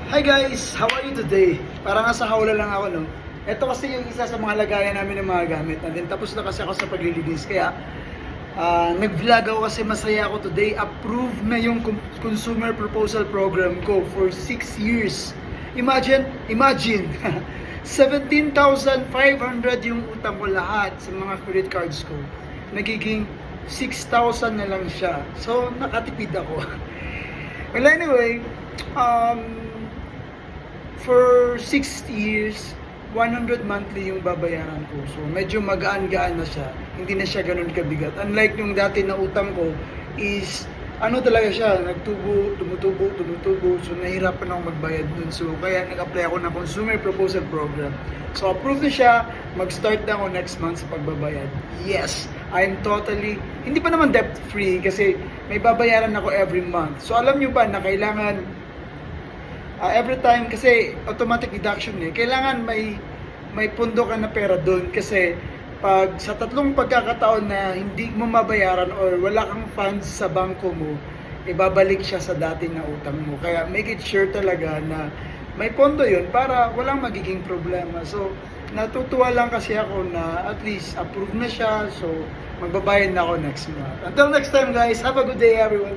Hi guys! How are you today? Parang nasa hawla lang ako, no? Ito kasi yung isa sa mga lagayan namin ng mga gamit. And then tapos na kasi ako sa paglilinis. Kaya nag-vlog ako kasi masaya ako today. Approved na yung consumer proposal program ko for 6 years. Imagine, 17,500 yung utang ko lahat sa mga credit cards ko. Nagiging 6,000 na lang siya. So, nakatipid ako. Well, anyway, for 6 years, 100 monthly yung babayaran ko. So, medyo magaan-gaan na siya. Hindi na siya ganun kabigat. Unlike yung dati na utang ko is, ano talaga siya, tumutubo. So, nahirapan ako magbayad dun. So, kaya nag-apply ako ng Consumer Proposal Program. So, approved na siya. Mag-start na ako next month sa pagbabayad. Yes, I'm totally, hindi pa naman debt-free kasi may babayaran ako every month. So, alam nyo ba na kailangan every time, kasi automatic deduction kailangan may pundo ka na pera doon kasi pag sa tatlong pagkakataon na hindi mo mabayaran or wala kang funds sa bangko mo, ibabalik siya sa dati na utang mo. Kaya make it sure talaga na may pondo yun para walang magiging problema. So, natutuwa lang kasi ako na at least approved na siya. So, magbabayad na ako next month. Until next time guys, have a good day everyone.